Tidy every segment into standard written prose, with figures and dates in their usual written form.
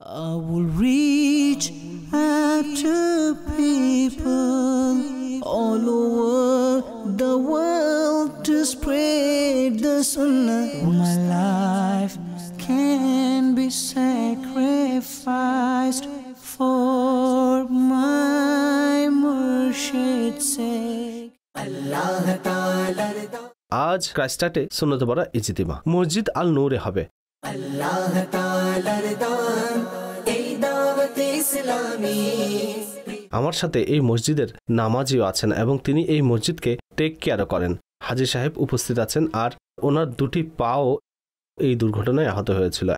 I will reach out to people all over the world to spread the sunnah. My life can be sacrificed for my Murshid's sake. Allah Ta'ala আজ ক্রাইস্টচার্চে সুন্নত পড়া ইজতিমা মসজিদ আল নূরে হবে। আল্লাহ তাআলার দান এই দাওয়াত ইসলামী। আমার সাথে এই মসজিদের নামাজিও আছেন এবং তিনি এই মসজিদকে টেক কেয়ারও করেন। হাজী সাহেব উপস্থিত আছেন আর ওনার দুটি পাও এই দুর্ঘটনায় আহত হয়েছিল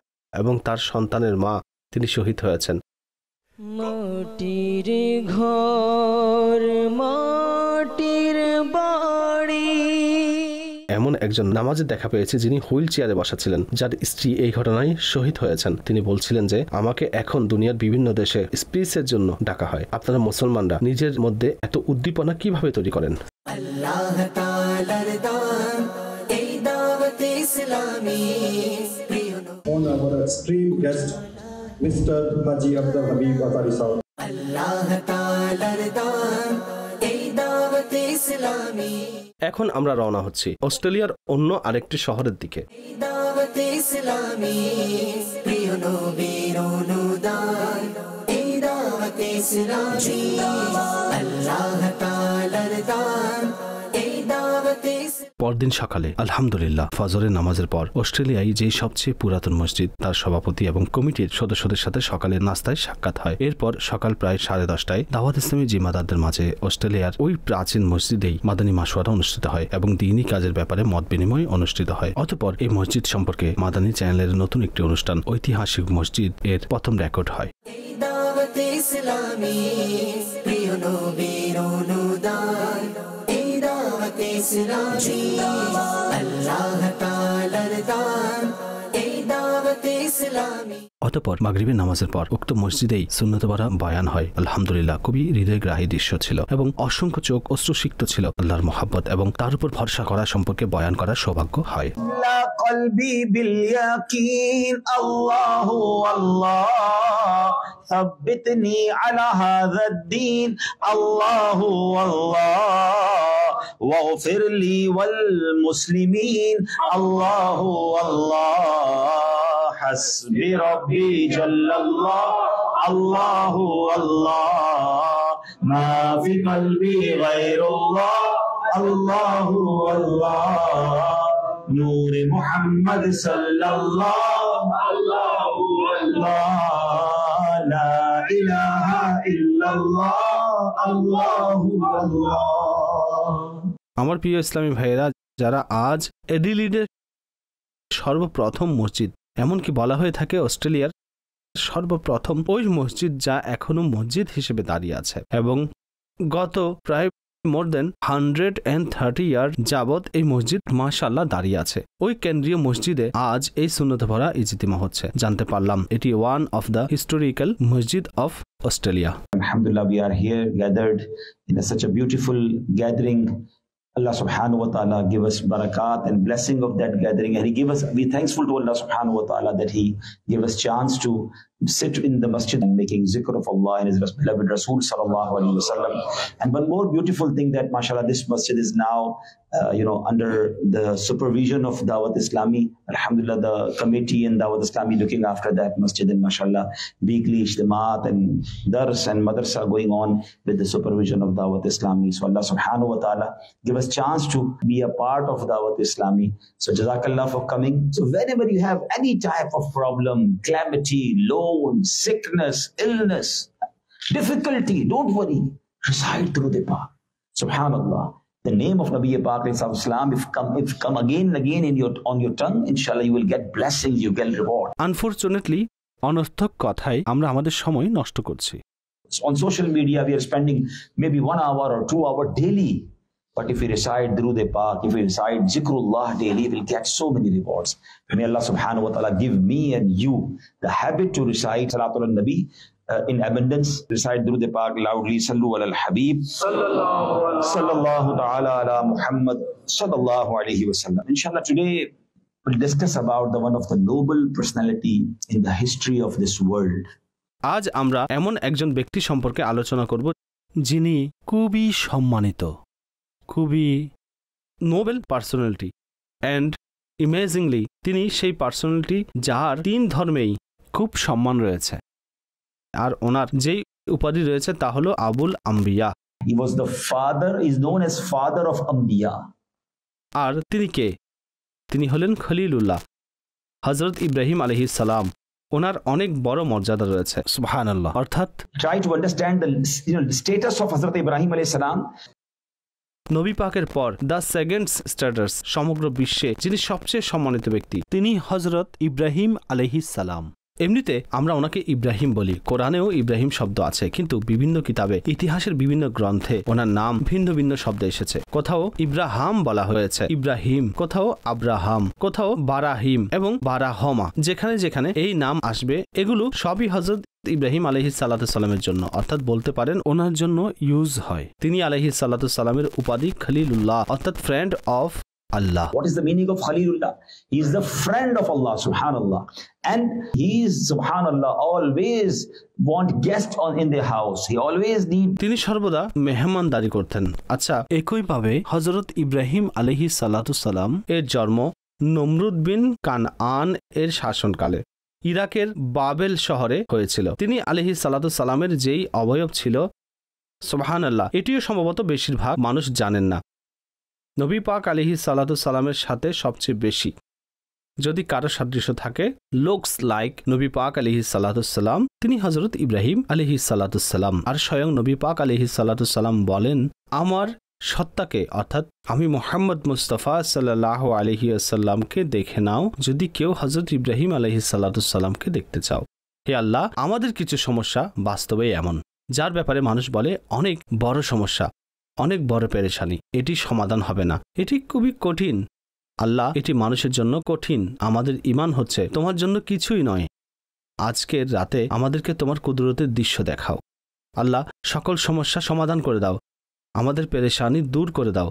এবং তার সন্তানের মা তিনি শহীদ হয়েছেন। মাটির ঘর মাটির বাড়ি এমন একজন নামাজে দেখা পেয়েছে যিনি হুইল চেয়ারে বসা ছিলেন, যার স্ত্রী এই ঘটনায় শহীদ হয়েছেন। তিনি বলছিলেন যে আমাকে এখন দুনিয়ার বিভিন্ন দেশে স্পিচের জন্য ডাকা হয়। আপনারা মুসলমানরা নিজের মধ্যে এত উদ্দীপনা কিভাবে তৈরি করেন? আল্লাহ তাআলার দান এই দাওয়াত ইসলামী। On our esteemed guest, Mr. Haji Abdul Habib Atari Sahab. আল্লাহ তাআলার দান এই দাওয়াত ইসলামী। এখন আমরা রওনা হচ্ছি অস্ট্রেলিয়ার অন্য আরেকটি শহরের দিকে। দাওয়াত ইসলামী প্রিয় নবীর অনুদান এই দাওয়াত ইসলামী। আল্লাহ তাআলার দান এই দাওয়াত ইসলামী। পরদিন সকালে আলহামদুলিল্লাহ ফজরের নামাজের পর অস্ট্রেলিয়ায় যে সবচেয়ে পুরাতন মসজিদ তার সভাপতি এবং কমিটির সদস্যদের সাথে সকালের নাস্তায় সাক্ষাৎ হয়। এরপর সকাল প্রায় 10:30টায় দাওয়াত ইসলামী জিম্মাদারদের মাঝে অস্ট্রেলিয়ার ওই প্রাচীন মসজিদেই মাদানী মাশওয়ারা অনুষ্ঠিত হয় এবং দ্বীনি কাজের ব্যাপারে মত বিনিময় অনুষ্ঠিত হয়। অতঃপর এই মসজিদ সম্পর্কে মাদানী চ্যানেলের নতুন একটি অনুষ্ঠান ঐতিহাসিক মসজিদ এর প্রথম রেকর্ড হয়। দাওয়াত ইসলামী প্রিয় নবীর অনুদান এই দাওয়াত ইসলামী। আল্লাহ তাআলার দান এই দাওয়াত ইসলামী। অতঃপর মাগরিবের নামাজের পর উক্ত মসজিদেই সুন্নত পড়া বয়ান হয়। আলহামদুলিল্লাহ খুবই হৃদয়গ্রাহী দৃশ্য ছিল এবং অসংখ্য চোখ অশ্রুসিক্ত ছিল। আল্লাহর মহব্বত এবং তার উপর ভরসা করা সম্পর্কে বয়ান করার সৌভাগ্য হয়। قلبي باليقين الله الله ثبتني على هذا الدين الله الله واغفر لي والمسلمين الله الله حسبي ربي جل الله الله الله ما في قلبي غير الله الله الله نور محمد صلى الله الله الله لا إله إلا الله الله الله। আমার প্রিয় ইসলামী ভাইয়েরা, যারা আজ এডিলিডের সর্বপ্রথম মসজিদ, এমনকি বলা হয়ে থাকে অস্ট্রেলিয়ার সর্বপ্রথম ওই মসজিদ যা এখনো মসজিদ হিসেবে দাঁড়িয়ে আছে এবং গত প্রায় মোর দেন 130 ইয়ার যাবৎ এই মসজিদ মাশাআল্লাহ দাঁড়িয়ে আছে। ওই কেন্দ্রীয় মসজিদে আজ এই সুন্নত ভরা ইজতিমা হচ্ছে। জানতে পারলাম এটি ওয়ান অফ দ্য হিস্টোরিক্যাল মসজিদ of Australia. Alhamdulillah, we are here gathered in such a beautiful gathering. Allah subhanahu wa ta'ala give us barakat and blessing of that gathering, and we thankful to Allah subhanahu wa ta'ala that he gave us chance to sit in the masjid and making zikr of Allah and his beloved Rasul sallallahu alaihi wasallam. And one more beautiful thing that mashallah this masjid is now under the supervision of Dawat Islami. Alhamdulillah, the committee and Dawat Islami looking after that masjid, and mashallah weekly ijtimaat and dars and madrasa going on with the supervision of Dawat Islami. So Allah subhanahu wa ta'ala give us chance to be a part of Dawat Islami. So jazakallah for coming. So whenever you have any type of problem, calamity, loan, sickness, illness, difficulty, don't worry, recite Durud Pak. Subhanallah, the name of Nabi Pak Islam, if come again and again on your tongue, inshallah you will get blessings, you get reward. Unfortunately অনর্থক কথায় আমরা আমাদের সময় নষ্ট করছি। On social media we are spending maybe 1 hour or 2 hours daily, but if we recite Durud Pak, if we recite Zikrullah daily, we'll get so many rewards. May Allah subhanahu wa ta'ala give me and you the habit to recite Salatul Nabi in abundance. Recite Durud Pak loudly. Sallu ala al-Habib sallallahu ta'ala ala Muhammad sallallahu alayhi wa sallam. Inshallah today we'll discuss about one of the noble personality in the history of this world. আজ আমরা এমন একজন ব্যক্তি সম্পর্কে আলোচনা করব যিনি খুবই সম্মানিত, খুবই নোবেল পার্সোনালিটি, অ্যান্ড ইমেজিংলি তিনি সেই পার্সোনালিটি যার 3 ধর্মেই খুব সম্মান রয়েছে, আর ওনার যেই উপাধি রয়েছে তা হলো আবুল আম্বিয়া। He was the father, is known as father of Ambiya. আর তিনি কে? তিনি হলেন খলিলুল্লাহ, হযরত ইব্রাহিম আলাইহিস সালাম। ওনার অনেক বড় মর্যাদা রয়েছে, সুবহানাল্লাহ। অর্থাৎ Try to understand the status of Hazrat Ibrahim alayhi salam. নবী পাকের পর দ্য সেকেন্ড স্ট্যাটাস সমগ্র বিশ্বে যিনি সবচেয়ে সম্মানিত ব্যক্তি তিনি হযরত ইব্রাহিম আলাইহিস সালাম। এমনিতে আমরা ওনাকে ইব্রাহিম বলি, কোরআনেও ইব্রাহিম শব্দ আছে, কিন্তু বিভিন্ন কিতাবে ইতিহাসের বিভিন্ন গ্রন্থে ওনার নাম ভিন্ন ভিন্ন শব্দে এসেছে। কোথাও ইব্রাহাম বলা হয়েছে ইব্রাহিম, কোথাও আব্রাহাম, কোথাও বারাহিম এবং বারাহমা। যেখানে যেখানে এই নাম আসবে এগুলো সবই হযরত ইব্রাহিম আলাইহিস সালাতু সালামের জন্য, অর্থাৎ বলতে পারেন ওনার জন্য ইউজ হয়। তিনি আলাইহিস সালাতু সালামের উপাধি খলিলুল্লাহ, অর্থাৎ friend of Allah. What is the meaning of Khalilullah? He is the friend of Allah, subhanallah. And he is, subhanallah, always want guests in their house. He always need. তিনি সর্বদা মেহমানদারি করতেন। আচ্ছা, একইভাবে হযরত ইব্রাহিম আলাইহিস সালাতু সালাম এর জন্ম নমরুদ বিন কানআন এর শাসনকালে ইরাকের বাবেল শহরে হয়েছিল। তিনি আলাইহিস সালাতু সালামের যেই অবয়ব ছিল, সুবহানাল্লাহ, এটিও সম্ভবত বেশিরভাগ মানুষ জানেন না। নবী পাক আলাইহিস সালাতু সালামের সাথে সবচেয়ে বেশি যদি কারো সাদৃশ্য থাকে, লুকস লাইক নবী পাক আলাইহিস সালাতু সালাম, তিনি হযরত ইব্রাহিম আলাইহিস সালাতু সালাম। আর স্বয়ং নবী পাক আলাইহিস সালাতু সালাম বলেন, আমার সত্তাকে, অর্থাৎ আমি মুহাম্মদ মুস্তাফা সাল্লাল্লাহু আলাইহি ওয়াসাল্লামকে দেখে নাও যদি কেউ হযরত ইব্রাহিম আলাইহিস সালাতু সালামকে দেখতে চাও। হে আল্লাহ, আমাদের কিছু সমস্যা বাস্তবেই এমন যার ব্যাপারে মানুষ বলে অনেক বড় সমস্যা, অনেক বড় পেরেশানি, এটি সমাধান হবে না, এটি খুবই কঠিন। আল্লাহ, এটি মানুষের জন্য কঠিন, আমাদের ঈমান হচ্ছে তোমার জন্য কিছুই নয়। আজকের রাতে আমাদেরকে তোমার কুদরতের দৃশ্য দেখাও। আল্লাহ, সকল সমস্যা সমাধান করে দাও, আমাদের পেরেশানি দূর করে দাও।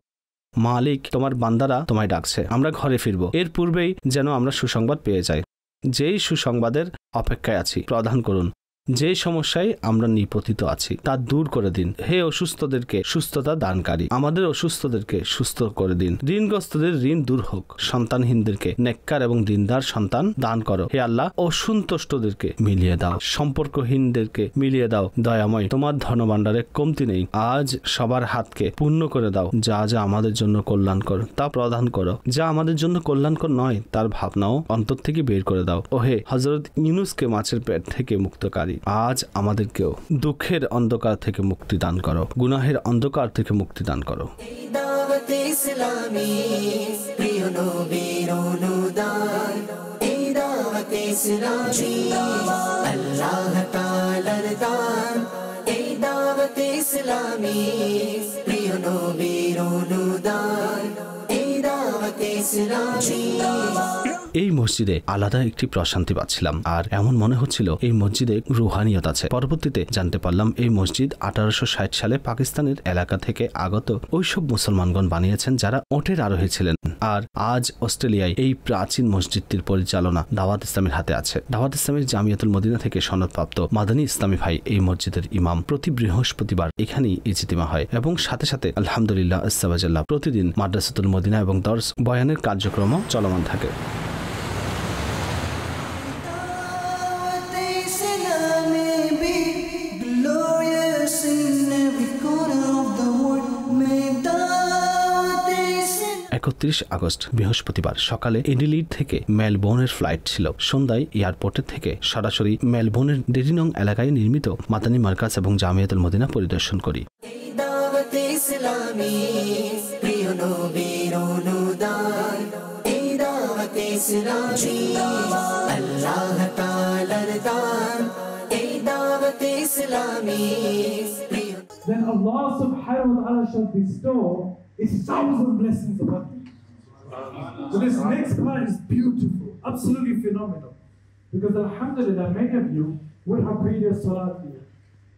মালিক, তোমার বান্দারা তোমায় ডাকছে, আমরা ঘরে ফিরব। এর পূর্বেই যেন আমরা সুসংবাদ পেয়ে যাই। যেই সুসংবাদের অপেক্ষায় আছি প্রদান করুন, যে সমস্যায় আমরা নিপতিত আছি তা দূর করে দিন। হে অসুস্থদেরকে সুস্থতা দানকারী, আমাদের অসুস্থদেরকে সুস্থ করে দিন। ঋণগ্রস্তদের ঋণ দূর হোক, সন্তানহীনদেরকে নেককার এবং দিনদার সন্তান দান করো। হে আল্লাহ, অসন্তুষ্টদেরকে মিলিয়ে দাও, সম্পর্কহীনদেরকে মিলিয়ে দাও। দয়াময়, তোমার ধনভাণ্ডারে কমতি নেই। আজ সবার হাতকে পূর্ণ করে দাও। যা যা আমাদের জন্য কল্যাণকর তা প্রদান করো, যা আমাদের জন্য কল্যাণকর নয় তার ভাবনাও অন্তর থেকে বের করে দাও। ওহে হযরত ইউনুসকে মাছের পেট থেকে মুক্তকারী, আজ আমাদেরকেও দুঃখের অন্ধকার থেকে মুক্তি দান করো, গুনাহের অন্ধকার থেকে মুক্তি দান করো। এই মসজিদে আলাদা একটি প্রশান্তি পাচ্ছিলাম, আর এমন মনে হচ্ছিল এই মসজিদে রুহানিয়ত আছে। পরবর্তীতে জানতে পারলাম এই মসজিদ 1860 সালে পাকিস্তানের এলাকা থেকে আগত ওইসব মুসলমানগণ বানিয়েছেন যারা ওটের আরোহী ছিলেন। আর আজ অস্ট্রেলিয়ায় এই প্রাচীন মসজিদটির পরিচালনা দাওয়াত ইসলামের হাতে আছে। দাওয়াত ইসলামের জামিয়াতুল মদিনা থেকে সনদপ্রাপ্ত মাদানী ইসলামী ভাই এই মসজিদের ইমাম। প্রতি বৃহস্পতিবার এখানেই ইজতিমা হয় এবং সাথে সাথে আলহামদুলিল্লাহ আস্সাবাজাল্লাহ প্রতিদিন মাদ্রাসাতুল মদিনা এবং দর্স বয়ানের কার্যক্রমও চলমান থাকে। আগস্ট বৃহস্পতিবার সকালে এডিলেড থেকে মেলবোর্নের ফ্লাইট ছিল। সন্ধ্যায় এয়ারপোর্টের থেকে সরাসরি মেলবোর্নের ডেডিনং এলাকায় নির্মিত মাদানী মার্কাজ এবং জামিয়াতুল মদিনা পরিদর্শন করি। Then Allah subhanahu wa ta'ala shall bestow His 1,000 blessings upon you. So this next part is beautiful, absolutely phenomenal. Because alhamdulillah, many of you would have prayed your salat here.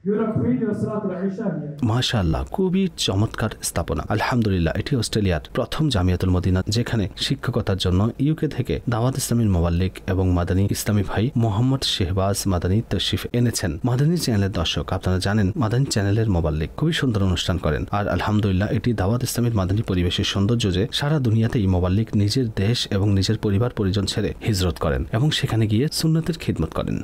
You would have prayed your Salat al-Isha here. মাশাআল্লাহ, খুবই চমৎকার স্থাপনা। আলহামদুলিল্লাহ, এটি অস্ট্রেলিয়ার প্রথম Jamiatul Medina, যেখানে শিক্ষকতার জন্য ইউকে থেকে দাওয়াত ইসলামীর মোবাল্লিগ এবং মাদানী ইসলামী ভাই মোহাম্মদ শেহবাজ মাদানী তশরিফ এনেছেন। মাদানী চ্যানেলের দর্শক, আপনারা জানেন মাদানী চ্যানেলের মোবাল্লিগ খুবই সুন্দর অনুষ্ঠান করেন। আর আলহামদুলিল্লাহ, এটি দাওয়াত ইসলামীর মাদানী পরিবেশের সৌন্দর্য যে সারা দুনিয়াতে এই মোবাল্লিগ নিজের দেশ এবং নিজের পরিবার পরিজন ছেড়ে হিজরত করেন এবং সেখানে গিয়ে সুন্নতের খিদমত করেন।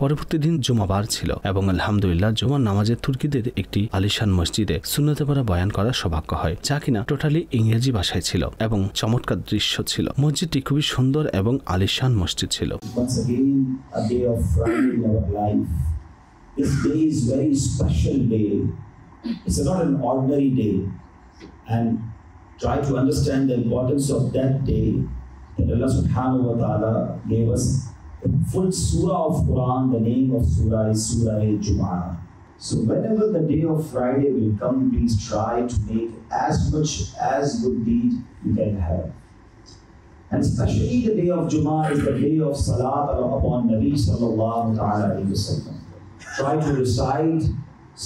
পরবর্তী দিন জুমাবার ছিল এবং আলহামদুলিল্লাহ জুমার নামাজে তুর্কিদের একটি আলিশান মসজিদে সুন্নতে পড়া বয়ান করার সৌভাগ্য হয়, যা কিনা টোটালি ইংরেজি ভাষায় ছিল এবং চমৎকার দৃশ্য ছিল। মসজিদটি খুবই সুন্দর এবং আলিশান মসজিদ ছিল। Once again, a day of Friday in our life. This day is very special day. It's not an ordinary day. And try to understand the importance of that day that Allah subhanahu wa ta'ala gave us. The full surah of Quran, the name of surah is Surah Jumu'ah. So whenever the day of Friday will come, please try to make as much as good deed you can have. And especially the day of Jumu'ah is the day of Salat upon Nabi sallallahu ta'ala alayhi wa sallam. Try to recite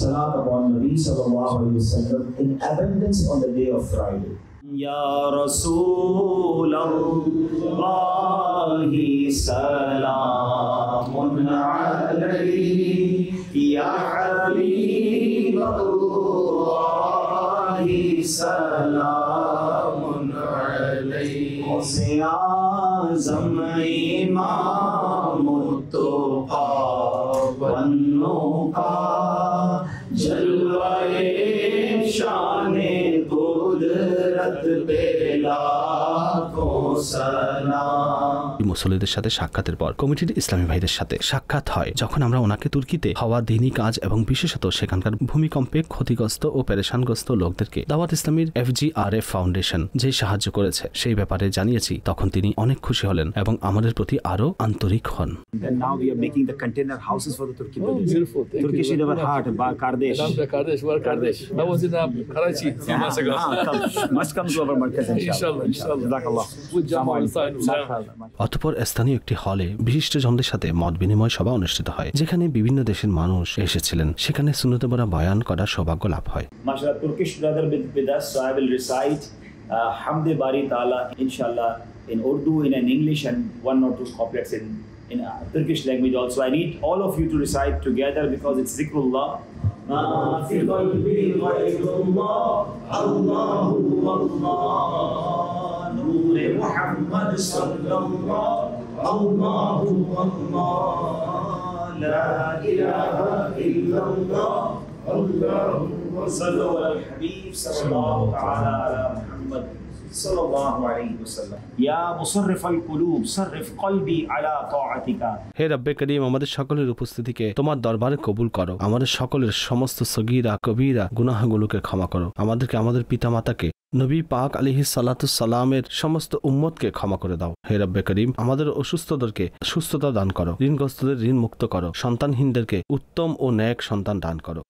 Salat upon Nabi sallallahu alayhi wa sallam in abundance on the day of Friday. Ya Rasulallahi salamun alayhi Ya Habiballahi salamun alayhi Gawse Azam Imamut-Tuqa wan-Nuqa Jalwa-e Shan-e মুসল্লিদের সাথে সাক্ষাতের পর কমিটির ইসলামী ভাইদের সাথে সাক্ষাৎ হয়, যখন আমরা ওনাকে তুর্কিতে হওয়া দিনী কাজ এবং বিশেষত সেখানকার ভূমিকম্পে ক্ষতিগ্রস্ত ও পেরেশানগ্রস্ত লোকদেরকে দাওয়াত ইসলামীর FGRF ফাউন্ডেশন যে সাহায্য করেছে সেই ব্যাপারে জানিয়েছি, তখন তিনি অনেক খুশি হলেন এবং আমাদের প্রতি আরো আন্তরিক হন। And now we are making the container houses for the Turkey buildings. Beautiful. Turkish in our heart, Kardesh. We're Kardesh. That was in Karachi a few months ago. Must come to our market, inshallah. Jazakallah. অতঃপর স্থানীয় একটি হলে বিশিষ্টজনদের সাথে মত বিনিময় সভা অনুষ্ঠিত হয়, যেখানে বিভিন্ন দেশের মানুষ এসেছিলেন। সেখানে সুন্নতে পড়া বয়ান করার সৌভাগ্য লাভ হয়। Mashallah, Turkish brother with us, so I will recite Hamd Bari Ta'ala, inshallah, in Urdu, in English, and one or two couplets in Turkish language also. I need all of you to recite together because it's zikrullah. Ma fi qalbi ghayrullah, Allahu Allah, Nur Muhammad sallallahu, Allahu Allah, La ilaha illallah, Allahu sallu ala al-habib sallallahu ta'ala ala Muhammad sallallahu alayhi wa sallam. Ya musarrif al-qulub, sarrif qalbi ala ta'atika. হে রব্বে করিম, আমাদের সকলের উপস্থিতিকে তোমার দরবারে কবুল করো। আমাদের সকলের সমস্ত সগীরা কবিরা গুনাহগুলোকে ক্ষমা করো। আমাদেরকে, আমাদের পিতামাতাকে, নবী পাক আলাইহিস সালাতু সালামের সমস্ত উম্মতকে ক্ষমা করে দাও। হে রব্বে করিম, আমাদের অসুস্থদেরকে সুস্থতা দান করো, ঋণগ্রস্তদের ঋণ মুক্ত করো, সন্তানহীনদেরকে উত্তম ও ন্যায় সন্তান দান করো।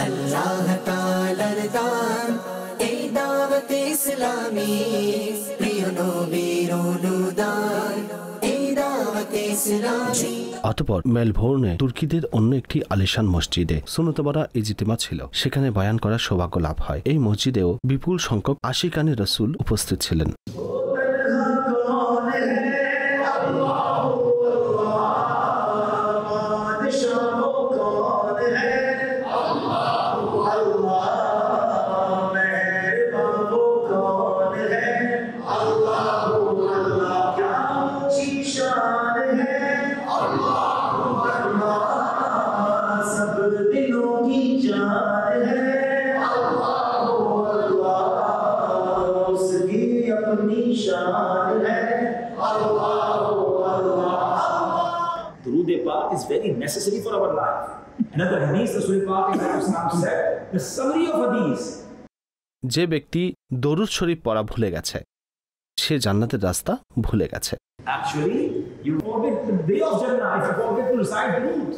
আল্লাহ তাআলার দান এই দাওয়াত ইসলামী, প্রিয় নবীর অনুদান এই দাওয়াত ইসলামী। অতঃপর মেলবোর্নে তুর্কিদের অন্য একটি আলিশান মসজিদে সুন্নত পড়া ইজতিমা ছিল। সেখানে বয়ান করার সৌভাগ্য লাভ হয়। এই মসজিদেও বিপুল সংখ্যক আশিকানে রাসূল উপস্থিত ছিলেন। Durood Pak is very necessary for our life. Another hadith Rasul Pak said, the summary of hadith. যে ব্যক্তি দরুদ শরীফ পড়া ভুলে গেছে, সে জান্নাতের রাস্তা ভুলে গেছে। Actually, you forget the day of Jannah if you forget to recite Durood.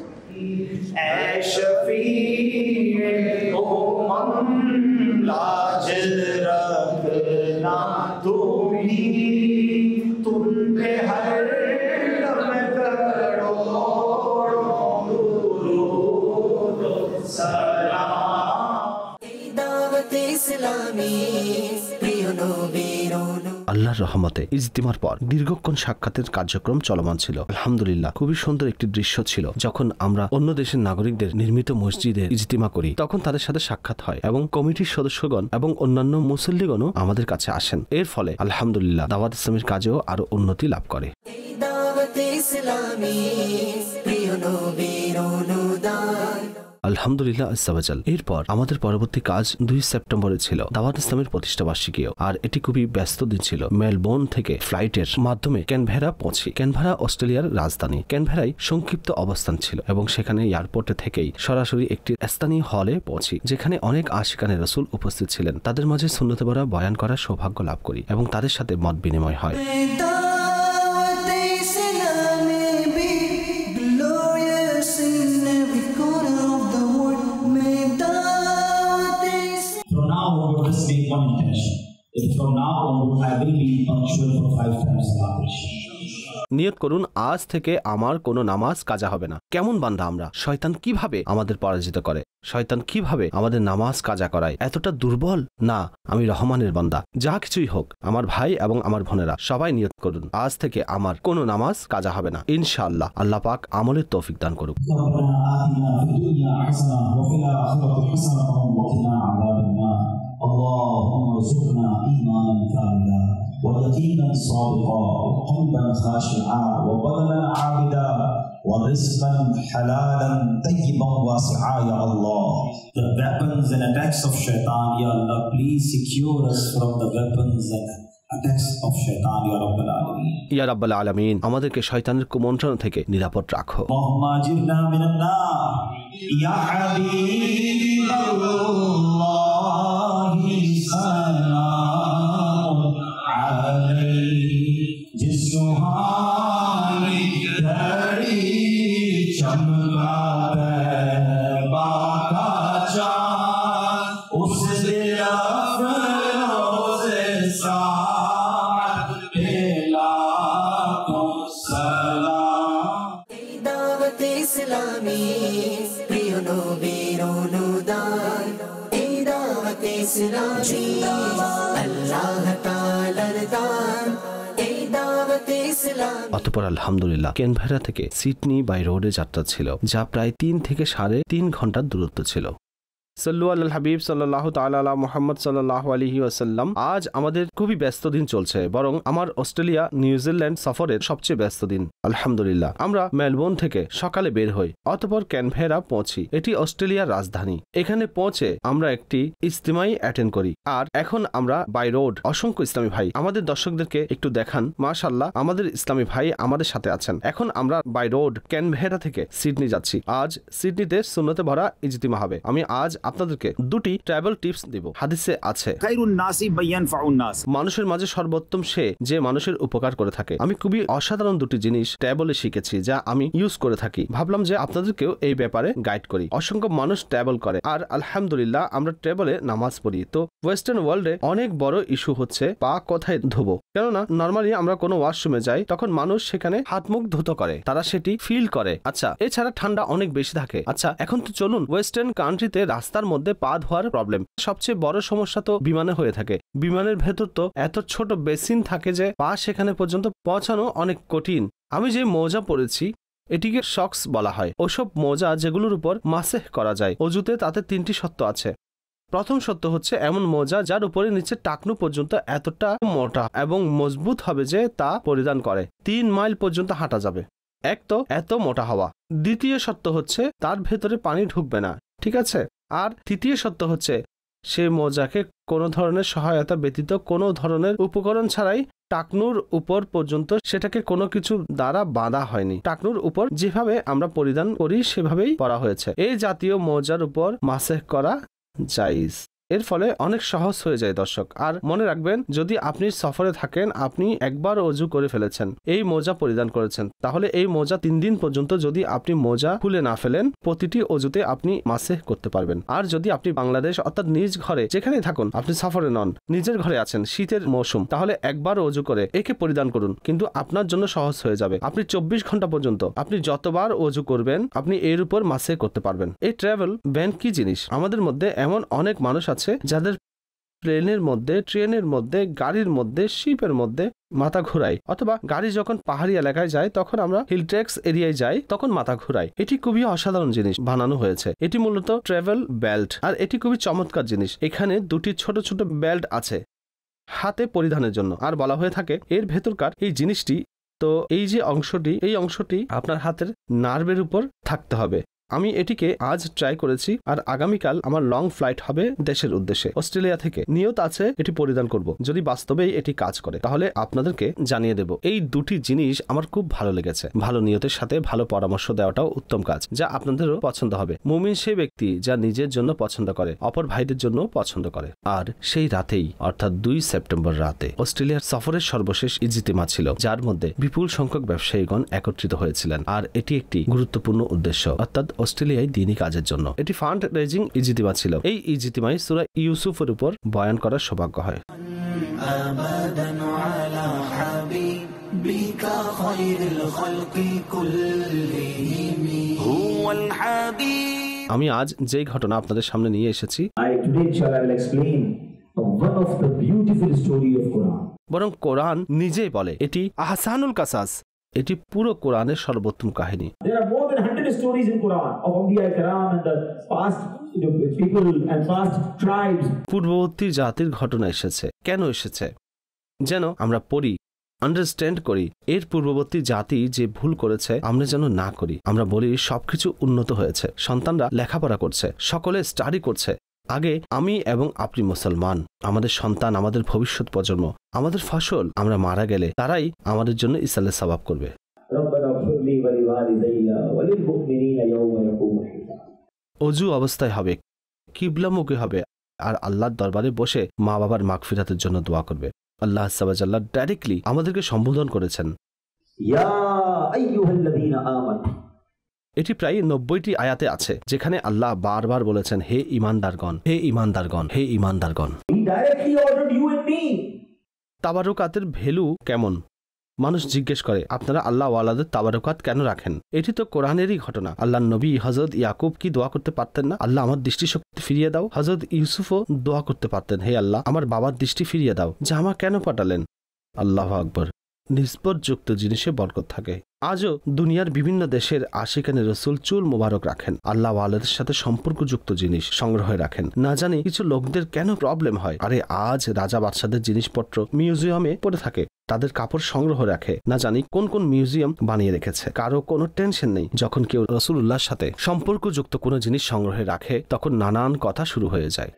আল্লাহর রহমতে ইজতিমার পর দীর্ঘক্ষণ সাক্ষাতের কার্যক্রম চলমান ছিল। আলহামদুলিল্লাহ, খুবই সুন্দর একটি দৃশ্য ছিল। যখন আমরা অন্য দেশের নাগরিকদের নির্মিত মসজিদে ইজতিমা করি, তখন তাদের সাথে সাক্ষাৎ হয় এবং কমিটির সদস্যগণ এবং অন্যান্য মুসল্লিগণও আমাদের কাছে আসেন। এর ফলে আলহামদুলিল্লাহ দাওয়াত ইসলামের কাজেও আরো উন্নতি লাভ করে। আলহামদুলিল্লাহ আজ্জাওয়াজাল। এরপর আমাদের পরবর্তী কাজ 2 সেপ্টেম্বরে ছিল দাওয়াত ইসলামের প্রতিষ্ঠাবার্ষিকীও, আর এটি খুবই ব্যস্ত দিন ছিল। মেলবোর্ন থেকে ফ্লাইটের মাধ্যমে ক্যানবেরা পৌঁছি। ক্যানবেরা অস্ট্রেলিয়ার রাজধানী। ক্যানবেরায় সংক্ষিপ্ত অবস্থান ছিল এবং সেখানে এয়ারপোর্টে থেকেই সরাসরি একটি স্থানীয় হলে পৌঁছি, যেখানে অনেক আশিকানে রাসূল উপস্থিত ছিলেন। তাদের মাঝে সুন্নতে ভরা বয়ান করার সৌভাগ্য লাভ করি এবং তাদের সাথে মত বিনিময় হয়। One intention. If from now on I will be punctual for 5 times Salah. নিয়ত করুন, আজ থেকে আমার কোনো নামাজ কাজা হবে না। কেমন বান্দা আমরা! শয়তান কিভাবে আমাদের পরাজিত করে, শয়তান কিভাবে আমাদের নামাজ কাজা করায়। এতটা দুর্বল না, আমি রহমানের বান্দা। যা কিছুই হোক আমার ভাই এবং আমার বোনেরা সবাই নিয়ত করুন, আজ থেকে আমার কোনো নামাজ কাজা হবে না। ইনশাআল্লাহ আল্লাহ পাক আমলের তৌফিক দান করুক। اللهم ارزقنا ايمانا كاملا ويقينا صادقا وقلبا خاشعا وبدنا عابدا ورزقا حلالا طيبا واسعا يا الله. The weapons and attacks of shaitan, ya Allah, please secure us from the weapons and attacks of shaitan, ya Rabbal Alamin. Ya Rabbal Alamin, আমাদেরকে শয়তানের কুমন্ত্রণা থেকে নিরাপদ রাখো। اللهم اجرنا من النار يا حبيب الله. سلام علیہ جس سہانی دھڑی چمکا طیبہ کا چاند اس دل افروز ساعت پہ لاکھوں سلام. دعوت اسلامی প্রিয় নবীর অনুদান, অতঃপর আলহামদুলিল্লাহ ক্যানবেরা থেকে সিডনি বাই রোডে যাত্রা ছিল, যা প্রায় 3 থেকে 3.5 ঘন্টার দূরত্ব ছিল। সাল্লু আলাল হাবিব সাল্লাল্লাহু তাআলা আলা মুহাম্মদ সাল্লাল্লাহু আলাইহি ওয়াসাল্লাম। আজ আমাদের খুবই ব্যস্ত দিন চলছে, বরং আমার অস্ট্রেলিয়া নিউজিল্যান্ড সফরের সবচেয়ে ব্যস্ত দিন। আলহামদুলিল্লাহ আমরা মেলবোর্ন থেকে সকালে বের হই, অতঃপর ক্যানবেরা পৌঁছি। এটি অস্ট্রেলিয়ার রাজধানী। এখানে পৌঁছে আমরা একটি ইজতিমাই অ্যাটেন্ড করি, আর এখন আমরা বাই রোড। অসংখ্য ইসলামী ভাই আমাদের দর্শকদেরকে একটু দেখান, মাশাআল্লাহ আমাদের ইসলামী ভাই আমাদের সাথে আছেন। এখন আমরা বাই রোড ক্যানবেরা থেকে সিডনি যাচ্ছি। আজ সিডনিতে সুন্নতে ভরা ইজতিমা হবে। আমি আজ আপনাদেরকে 2টি ট্রাভেল টিপস দিব। হাদিসে আছে, মানুষের মাঝে সর্বোত্তম সে যে মানুষের উপকার করে থাকে। আমি খুবই অসাধারণ 2টি জিনিস ট্রাভেলে শিখেছি, যা আমি ইউজ করে থাকি। ভাবলাম যে আপনাদেরকেও এই ব্যাপারে গাইড করি। অসংখ্য মানুষ ট্রাভেল করে, আর আলহামদুলিল্লাহ আমরা ট্রাভেলে নামাজ পড়ি। তো ওয়েস্টার্ন ওয়ার্ল্ডে অনেক বড় ইস্যু হচ্ছে পা কোথায় ধোবো। কেননা নর্মালি আমরা কোনো ওয়াশরুমে যাই, তখন মানুষ সেখানে হাত মুখ ধুতো করে, তারা সেটি ফিল করে। আচ্ছা, এছাড়া ঠান্ডা অনেক বেশি থাকে। আচ্ছা, এখন তো চলুন ওয়েস্টার্ন কান্ট্রিতে রাস্তার মধ্যে পা ধোয়ার প্রবলেম। সবচেয়ে বড় সমস্যা তো বিমানে হয়ে থাকে। বিমানের ভেতর তো এত ছোট বেসিন থাকে যে পা সেখানে পর্যন্ত পৌঁছানো অনেক কঠিন। আমি যে মোজা পরেছি এটিকে শক্স বলা হয়। ওসব মোজা যেগুলোর উপর মাসেহ করা যায় অজুতে, তাতে 3টি শর্ত আছে। প্রথম সত্য হচ্ছে এমন মোজা যার উপরে নিচে টাকনু পর্যন্ত এতটা মোটা এবং মজবুত হবে যে তা পরিধান করে 3 মাইল পর্যন্ত হাঁটা যাবে। এক তো এত মোটা হওয়া। দ্বিতীয় সত্য হচ্ছে তার ভেতরে পানি ঢুকবে না, ঠিক আছে। আর তৃতীয় সত্য হচ্ছে সে মোজাকে কোনো ধরনের সহায়তা ব্যতীত, কোনো ধরনের উপকরণ ছাড়াই টাকনুর উপর পর্যন্ত সেটাকে কোনো কিছু দ্বারা বাঁধা হয়নি। টাকনুর উপর যেভাবে আমরা পরিধান করি সেভাবেই পরা হয়েছে। এই জাতীয় মোজার উপর মাসেহ করা জায়েজ। এর ফলে অনেক সহজ হয়ে যায় দর্শক। আর মনে রাখবেন, যদি আপনি সফরে থাকেন, আপনি একবার অজু করে ফেলেছেন, এই মোজা পরিধান করেছেন, তাহলে এই মোজা 3 দিন পর্যন্ত যদি আপনি মোজা খুলে না ফেলেন, প্রতিটি অজুতে আপনি মাসেহ করতে পারবেন। আর যদি আপনি বাংলাদেশ অর্থাৎ নিজ ঘরে যেখানেই থাকুন, আপনি সফরে নন, নিজের ঘরে আছেন, শীতের মৌসুম, তাহলে একবার অজু করে একে পরিধান করুন, কিন্তু আপনার জন্য সহজ হয়ে যাবে। আপনি 24 ঘন্টা পর্যন্ত আপনি যতবার অজু করবেন, আপনি এর উপর মাসেহ করতে পারবেন। এই ট্রাভেল ব্যান কি জিনিস? আমাদের মধ্যে এমন অনেক মানুষ আছে যাদের প্লেনের মধ্যে, ট্রেনের মধ্যে, গাড়ির মধ্যে, শিপের মধ্যে মাথা ঘুরায়, অথবা গাড়ি যখন পাহাড়ি এলাকায় যায় তখন আমরা হিল ট্রেক্স এরিয়ায় যাই, তখন মাথা ঘুরাই। এটি খুবই অসাধারণ জিনিস বানানো হয়েছে। এটি মূলত ট্রাভেল বেল্ট, আর এটি খুবই চমৎকার জিনিস। এখানে 2টি ছোট ছোট বেল্ট আছে হাতে পরিধানের জন্য, আর বলা হয়ে থাকে এর ভেতরকার এই জিনিসটি, তো এই যে অংশটি, এই অংশটি আপনার হাতের নার্ভের উপর থাকতে হবে। আমি এটিকে আজ ট্রাই করেছি, আর আগামীকাল আমার লং ফ্লাইট হবে দেশের উদ্দেশ্যে, অস্ট্রেলিয়া থেকে। নিয়ত আছে এটি পরিধান করব। যদি বাস্তবেই এটি কাজ করে তাহলে আপনাদেরকে জানিয়ে দেব। এই 2টি জিনিস আমার খুব ভালো লেগেছে। ভালো নিয়তের সাথে ভালো পরামর্শ দেওয়াটাও উত্তম কাজ, যা আপনাদেরও পছন্দ হবে। মুমিন সেই ব্যক্তি যা নিজের জন্য পছন্দ করে, অপর ভাইদের জন্য পছন্দ করে। আর সেই রাতেই, অর্থাৎ 2 সেপ্টেম্বর রাতে অস্ট্রেলিয়ার সফরের সর্বশেষ ইজতিমা ছিল, যার মধ্যে বিপুল সংখ্যক ব্যবসায়ীগণ একত্রিত হয়েছিলেন। আর এটি একটি গুরুত্বপূর্ণ উদ্দেশ্য, অর্থাৎ অস্ট্রেলিয়ায় দ্বীনি কাজের জন্য। এটি ফান্ড রেজিং ইজতিমা ছিল। এই ইজতিমায় সূরা ইউসুফের উপর বয়ান করার সৌভাগ্য হয়। আমি আজ যেই ঘটনা আপনাদের সামনে নিয়ে এসেছি, বরং কোরআন নিজেই বলে এটি আহসানুল কাসাস, এটি পুরো কোরআনের সর্বোত্তম কাহিনী। পূর্ববর্তী জাতির ঘটনা এসেছে। কেন এসেছে? যেন আমরা পড়ি, আন্ডারস্ট্যান্ড করি, এর পূর্ববর্তী জাতি যে ভুল করেছে আমরা যেন না করি। আমরা বলি সবকিছু উন্নত হয়েছে, সন্তানরা লেখাপড়া করছে, সকলে স্টাডি করছে। আগে আমি এবং আপনি মুসলমান, আমাদের সন্তান, আমাদের ভবিষ্যৎ প্রজন্ম, আমাদের ফসল, আমরা মারা গেলে তারাই আমাদের জন্য ইসালে সওয়াব করবে। অজু অবস্থায় হবে, কিবলামুখী হবে, আর আল্লাহর দরবারে বসে মা বাবার মাগফিরাতের জন্য দোয়া করবে। আল্লাহ সাবাজাল্লাহ ডাইরেক্টলি আমাদেরকে সম্বোধন করেছেন। এটি প্রায় 90টি আয়াতে আছে, যেখানে আল্লাহ বারবার বলেছেন, হে ঈমানদারগণ, হে ঈমানদারগণ, হে ঈমানদারগণ। তাবারুকাতের ভ্যালু কেমন? মানুষ জিজ্ঞেস করে, আপনারা আল্লাহ ওয়ালাদের তাবারুকাত কেন রাখেন? এটি তো কোরআনেরই ঘটনা। আল্লাহ নবী হযরত ইয়াকুব কি দোয়া করতে পারতেন না, আল্লাহ আমার দৃষ্টিশক্তি ফিরিয়ে দাও? হযরত ইউসুফও দোয়া করতে পারতেন, হে আল্লাহ আমার বাবার দৃষ্টি ফিরিয়ে দাও, যা আমার কেন পাঠালেন? আল্লাহু আকবার। নিসবতযুক্ত জিনিসে বরকত থাকে। আজও দুনিয়ার বিভিন্ন দেশের আশিকানে রসুল চুল মোবারক রাখেন, আল্লাহ ওয়ালাদের সাথে সম্পর্কযুক্ত জিনিস সংগ্রহে রাখেন। না জানি কিছু লোকদের কেন প্রবলেম হয়। আরে আজ রাজা বাদশাদের জিনিসপত্র মিউজিয়ামে পড়ে থাকে, তাদের কাপড় সংগ্রহ রাখে, না জানি কোন কোন মিউজিয়াম বানিয়ে রেখেছে। কারো কোনো টেনশন নেই। যখন কেউ রাসূলুল্লাহর সাথে সম্পর্কযুক্ত কোনো জিনিস সংগ্রহে রাখে, তখন নানান কথা শুরু হয়ে যায়।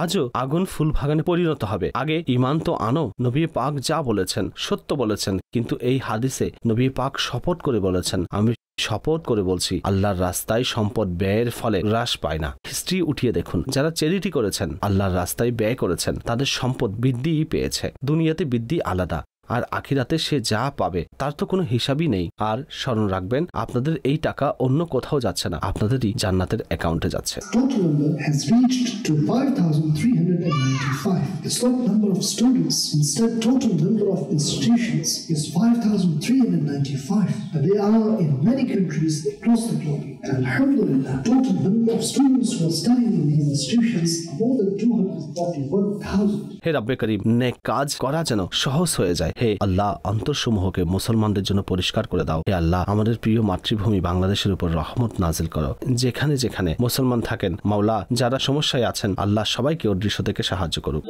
আজও আগুন ফুল বাগানে পরিণত হবে। আগে ঈমান তো আনো, নবী পাক যা বলেছেন সত্য বলেছেন, কিন্তু এই হাদিসে নবী পাক শপথ করে বলেছেন, আমি শপথ করে বলছি আল্লাহর রাস্তায় সম্পদ ব্যয়ের ফলে হ্রাস পায় না। হিস্ট্রি উঠিয়ে দেখুন, যারা চ্যারিটি করেছেন, আল্লাহর রাস্তায় ব্যয় করেছেন, তাদের সম্পদ বৃদ্ধিই পেয়েছে। দুনিয়াতে বৃদ্ধি আলাদা, আর আখিরাতে সে যা পাবে তার তো কোনো হিসাবই নেই। আর স্মরণ রাখবেন, আপনাদের এই টাকা অন্য কোথাও যাচ্ছে না, আপনাদেরই জান্নাতের অ্যাকাউন্টে যাচ্ছে। Total number has reached to 5,395. The total number of students, instead total number of institutions is 5,395. And they are in many countries across the globe. And alhamdulillah, total number of students who are studying in these institutions are more than 241,000. হে রব্বে করিম, নেক কাজ করা যেন সহজ হয়ে যায়। হে আল্লাহ, অন্তরসমূহকে মুসলমানদের জন্য পরিষ্কার করে দাও। হে আল্লাহ, আমাদের প্রিয় মাতৃভূমি বাংলাদেশের উপর রহমত নাজিল করো। যেখানে যেখানে মুসলমান থাকেন, মাওলা যারা সমস্যায় আছেন, আল্লাহ সবাইকে ওর দৃশ্য থেকে সাহায্য করুক।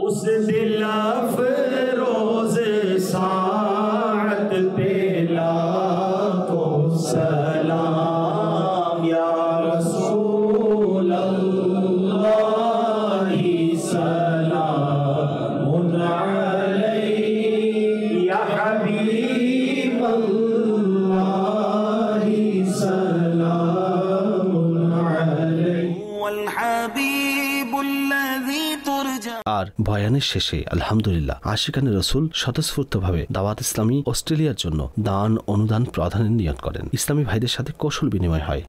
আর বয়ানের শেষে আলহামদুলিল্লাহ আশিকানে রসুল স্বতঃস্ফূর্তভাবে দাওয়াত ইসলামী অস্ট্রেলিয়ার জন্য দান অনুদান প্রদানের নিয়ত করেন। ইসলামী ভাইদের সাথে কৌশল বিনিময় হয়।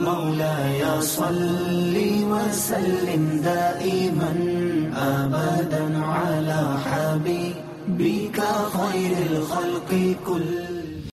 مولاي صل وسلم دائما أبدا على حبيبك خير الخلق كل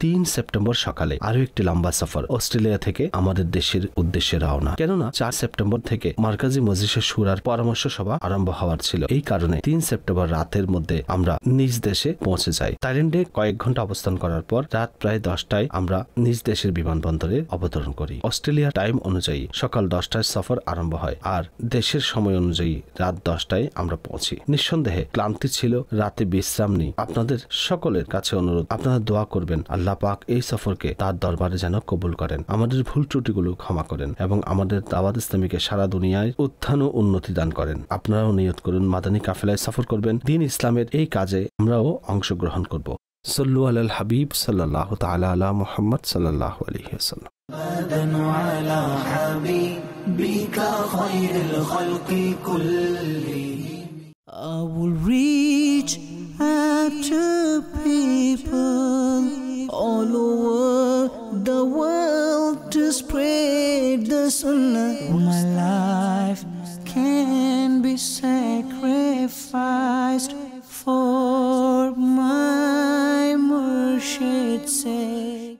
3 সেপ্টেম্বর সকালে আরো একটি লম্বা সফর অস্ট্রেলিয়া থেকে আমাদের দেশের উদ্দেশ্যে রওনা। কেননা 4 সেপ্টেম্বর থেকে মার্কাজি মজলিসে শুরার পরামর্শ সভা আরম্ভ হওয়ার ছিল। এই কারণে 3 সেপ্টেম্বর রাতের মধ্যে আমরা নিজ দেশে পৌঁছে যাই। থাইল্যান্ডে কয়েক ঘন্টা অবস্থান করার পর রাত প্রায় 10টায় আমরা নিজ দেশের বিমানবন্দরে অবতরণ করি। অস্ট্রেলিয়া টাইম অনুযায়ী সকাল 10টায় সফর আরম্ভ হয় আর দেশের সময় অনুযায়ী রাত 10টায় আমরা পৌঁছি। নিঃসন্দেহে ক্লান্তি ছিল, রাতে বিশ্রাম নেই। আপনাদের সকলের কাছে অনুরোধ, আপনারা দোয়া করবেন আল্লাহ পাক এই সফরকে তার দরবারে যেন কবুল করেন, আমাদের ভুল ত্রুটিগুলো ক্ষমা করেন এবং আমাদের দাওয়াত ইসলামীকে সারা দুনিয়ায় উত্থান ও উন্নতি দান করেন। আপনারাও নিয়ত করুন মাদানী কাফেলায় সফর করবেন। দ্বীন ইসলামের এই কাজে আমরাও অংশগ্রহণ করব। সাল্লু আলাল হাবিব সাল্লাল্লাহু তাআলা আলা মুহাম্মদ সাল্লাল্লাহু আলাইহি ওয়াসাল্লাম। على حبيبك خير الخلق كلهم. I will reach out to people all over the world to spread the sunnah. My life can be sacrificed for my Murshid's sake.